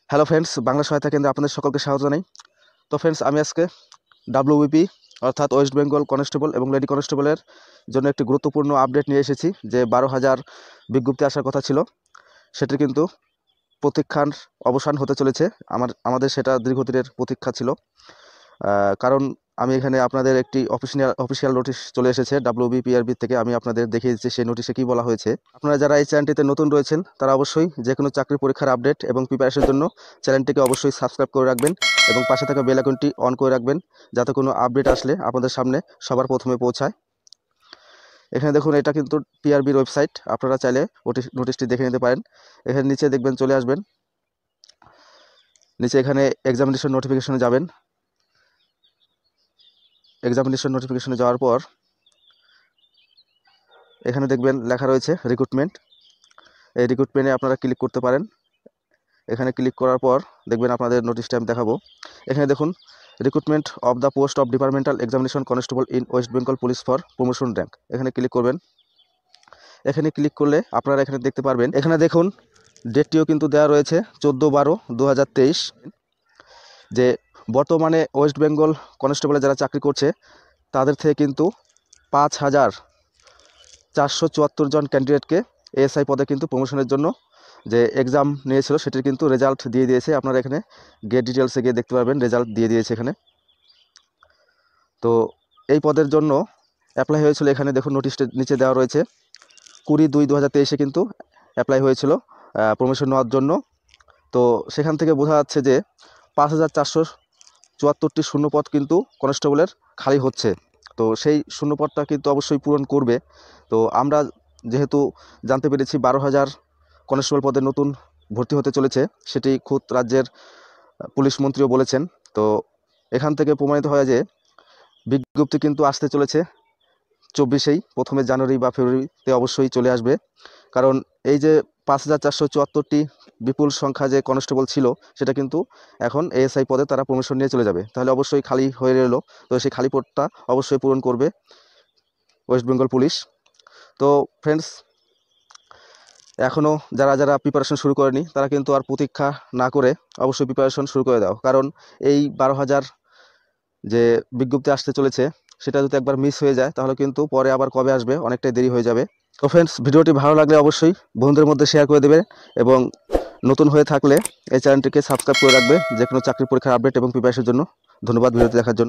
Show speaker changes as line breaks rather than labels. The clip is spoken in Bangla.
হ্যালো ফ্রেন্ডস, বাংলা সহায়তা কেন্দ্রে আপনাদের সকলকে স্বাগত জানাই। তো ফ্রেন্ডস, আমি আজকে ডাব্লিউবিপি অর্থাৎ ওয়েস্ট বেঙ্গল কনস্টেবল এবং লেডি কনস্টেবলের জন্য একটি গুরুত্বপূর্ণ আপডেট নিয়ে এসেছি। যে 12,000 বিজ্ঞপ্তি আসার কথা ছিল, সেটি কিন্তু প্রতীক্ষার অবসান হতে চলেছে। আমাদের সেটা দীর্ঘদিনের প্রতীক্ষা ছিল। কারণ আমি এখানে আপনাদের একটি অফিসিয়াল নোটিশ চলে এসেছে ডাব্লিউবিপিআরবি থেকে। আমি আপনাদের দেখিয়ে দিচ্ছি সেই নোটিশে কী বলা হয়েছে। আপনারা যারা এই চ্যানেলটিতে নতুন রয়েছেন তারা অবশ্যই যে কোনো চাকরি পরীক্ষার আপডেট এবং প্রিপারেশনের জন্য চ্যানেলটিকে অবশ্যই সাবস্ক্রাইব করে রাখবেন এবং পাশে থাকা বেল আইকনটি অন করে রাখবেন, যাতে কোনো আপডেট আসলে আপনাদের সামনে সবার প্রথমে পৌঁছায়। এখানে দেখুন, এটা কিন্তু পিআরবির ওয়েবসাইট। আপনারা চাইলে নোটিশটি দেখে নিতে পারেন। এখানে নিচে দেখবেন, চলে আসবেন নিচে, এখানে এক্সামিনেশন নোটিফিকেশনে যাবেন। এক্সামিনেশন নোটিফিকেশনে যাওয়ার পর এখানে দেখবেন লেখা রয়েছে রিক্রুটমেন্ট। এই রিক্রুটমেন্টে আপনারা ক্লিক করতে পারেন। এখানে ক্লিক করার পর দেখবেন আপনাদের নোটিশটা আমি দেখাবো। এখানে দেখুন, recruitment of the post of departmental examination constable in West Bengal police for promotion rank. এখানে ক্লিক করবেন। এখানে ক্লিক করলে আপনারা এখানে দেখতে পারবেন, এখানে দেখুন ডেটটিও কিন্তু দেওয়া রয়েছে 14/12/2023। যে বর্তমানে ওয়েস্ট বেঙ্গল কনস্টেবলে যারা চাকরি করছে তাদের থেকে কিন্তু 5,474 জন ক্যান্ডিডেটকে এএসআই পদে কিন্তু প্রমোশনের জন্য যে এক্সাম নিয়েছিল সেটির কিন্তু রেজাল্ট দিয়ে দিয়েছে। আপনারা এখানে গেট ডিটেলসে গিয়ে দেখতে পারবেন, রেজাল্ট দিয়ে দিয়েছে এখানে। তো এই পদের জন্য অ্যাপ্লাই হয়েছিল, এখানে দেখুন নোটিশটা নিচে দেওয়া রয়েছে 20/2/2023 কিন্তু অ্যাপ্লাই হয়েছিল প্রমোশন নেওয়ার জন্য। তো সেখান থেকে বোঝা যাচ্ছে যে 5,474টি শূন্যপদ কিন্তু কনস্টেবলের খালি হচ্ছে। তো সেই শূন্যপদটা কিন্তু অবশ্যই পূরণ করবে। তো আমরা যেহেতু জানতে পেরেছি 12,000 কনস্টেবল পদে নতুন ভর্তি হতে চলেছে, সেটি খুদ রাজ্যের পুলিশ মন্ত্রীও বলেছেন। তো এখান থেকে প্রমাণিত হয় যে বিজ্ঞপ্তি কিন্তু আসতে চলেছে 24 প্রথমে জানুয়ারি বা ফেব্রুয়ারিতে অবশ্যই চলে আসবে। কারণ এই যে 5,474টি বিপুল সংখ্যা যে কনস্টেবল ছিল, সেটা কিন্তু এখন এএসআই পদে তারা প্রমোশন নিয়ে চলে যাবে। তাহলে অবশ্যই খালি হয়ে রইল। তো সেই খালি পদটা অবশ্যই পূরণ করবে ওয়েস্ট বেঙ্গল পুলিশ। তো ফ্রেন্ডস, এখনও যারা প্রিপারেশন শুরু করেনি তারা কিন্তু আর প্রতীক্ষা না করে অবশ্যই প্রিপারেশন শুরু করে দাও। কারণ এই 12,000 যে বিজ্ঞপ্তি আসতে চলেছে, সেটা যদি একবার মিস হয়ে যায় তাহলে কিন্তু পরে আবার কবে আসবে অনেকটাই দেরি হয়ে যাবে। তো ফ্রেন্ডস, ভিডিওটি ভালো লাগলে অবশ্যই বন্ধুদের মধ্যে শেয়ার করে দেবে এবং নতুন হয়ে থাকলে এই চ্যানেলটিকে সাবস্ক্রাইব করে রাখবে যে কোনো চাকরি পরীক্ষার আপডেট এবং প্রিপারেশনের জন্য। ধন্যবাদ ভিডিওটি দেখার জন্য।